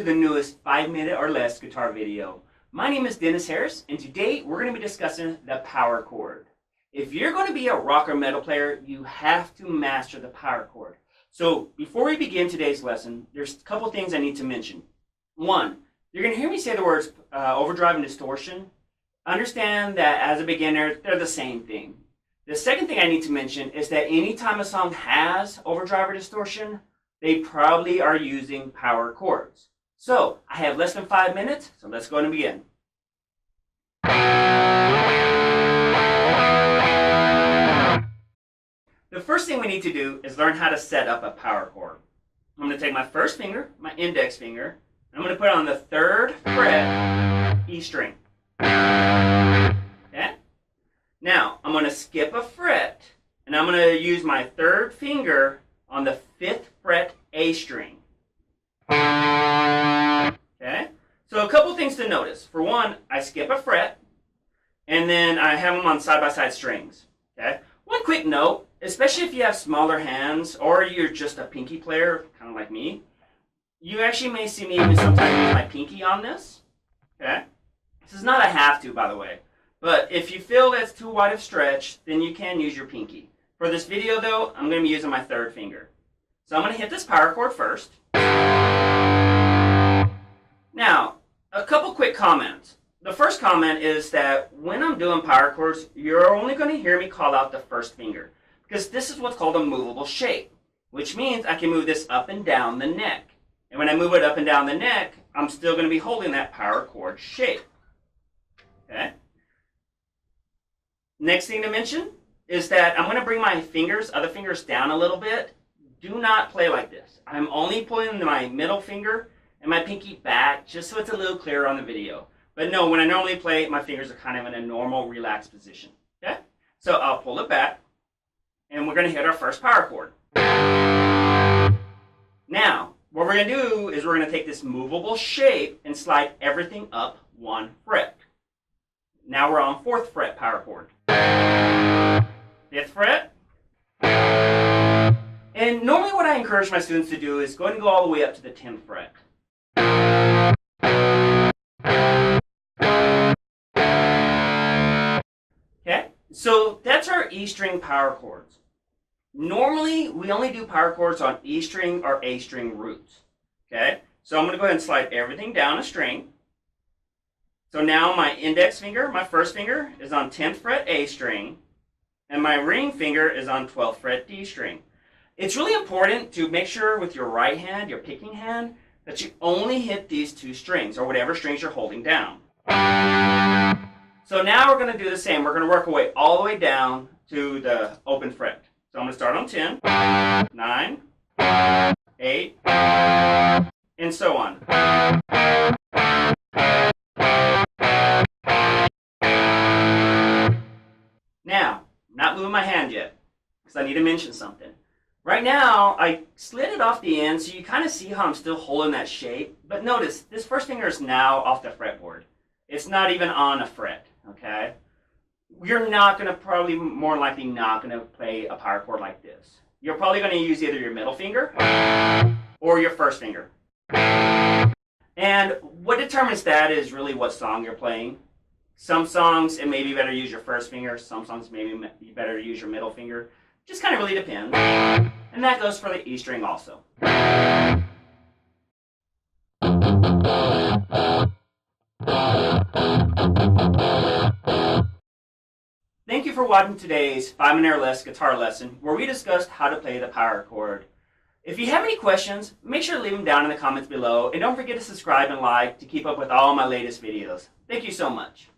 to the newest 5-minute or less guitar video. My name is Dennis Harris, and today we're going to be discussing the power chord. If you're going to be a rock or metal player, you have to master the power chord. So before we begin today's lesson, there's a couple things I need to mention. One, you're going to hear me say the words overdrive and distortion. Understand that as a beginner, they're the same thing. The second thing I need to mention is that anytime a song has overdrive or distortion, they probably are using power chords. So I have less than 5 minutes, so let's go and begin. The first thing we need to do is learn how to set up a power chord. I'm going to take my first finger, my index finger, and I'm going to put it on the 3rd fret E string. Okay? Now, I'm going to skip a fret, and I'm going to use my 3rd finger on the 5th fret A string. Okay? So a couple things to notice. For one, I skip a fret, and then I have them on side-by-side strings. Okay? One quick note, especially if you have smaller hands, or you're just a pinky player, kind of like me, you actually may see me even sometimes use my pinky on this. Okay? This is not a have to, by the way. But if you feel that's too wide of stretch, then you can use your pinky. For this video, though, I'm going to be using my 3rd finger. So I'm going to hit this power chord first. Now, a couple quick comments. The first comment is that when I'm doing power chords, you're only going to hear me call out the 1st finger, because this is what's called a movable shape, which means I can move this up and down the neck. And when I move it up and down the neck, I'm still going to be holding that power chord shape. Okay? Next thing to mention is that I'm going to bring my other fingers down a little bit. Do not play like this. I'm only pulling my middle finger and my pinky back just so it's a little clearer on the video. But no, when I normally play, my fingers are kind of in a normal, relaxed position. Okay? So I'll pull it back, and we're going to hit our first power chord. Now, what we're going to do is we're going to take this movable shape and slide everything up 1 fret. Now we're on 4th fret power chord. 5th fret. And normally what I encourage my students to do is go ahead and go all the way up to the 10th fret. Okay, so that's our E string power chords. Normally, we only do power chords on E string or A string roots. Okay, so I'm going to go ahead and slide everything down a string. So now my index finger, my 1st finger, is on 10th fret A string, and my ring finger is on 12th fret D string. It's really important to make sure with your right hand, your picking hand, that you only hit these 2 strings, or whatever strings you're holding down. So now we're going to do the same. We're going to work our way all the way down to the open fret. So I'm going to start on 10, 9, 8, and so on. Now, I'm not moving my hand yet, because I need to mention something. Right now, I slid it off the end, so you kind of see how I'm still holding that shape. But notice, this 1st finger is now off the fretboard. It's not even on a fret, okay? You're not going to more likely not going to play a power chord like this. You're probably going to use either your middle finger or your 1st finger. And what determines that is really what song you're playing. Some songs, it may be better to use your 1st finger. Some songs, maybe be better to use your middle finger. Just kind of really depends. And that goes for the E string also. Thank you for watching today's 5-minute or less guitar lesson, where we discussed how to play the power chord. If you have any questions, make sure to leave them down in the comments below, and don't forget to subscribe and like to keep up with all my latest videos. Thank you so much.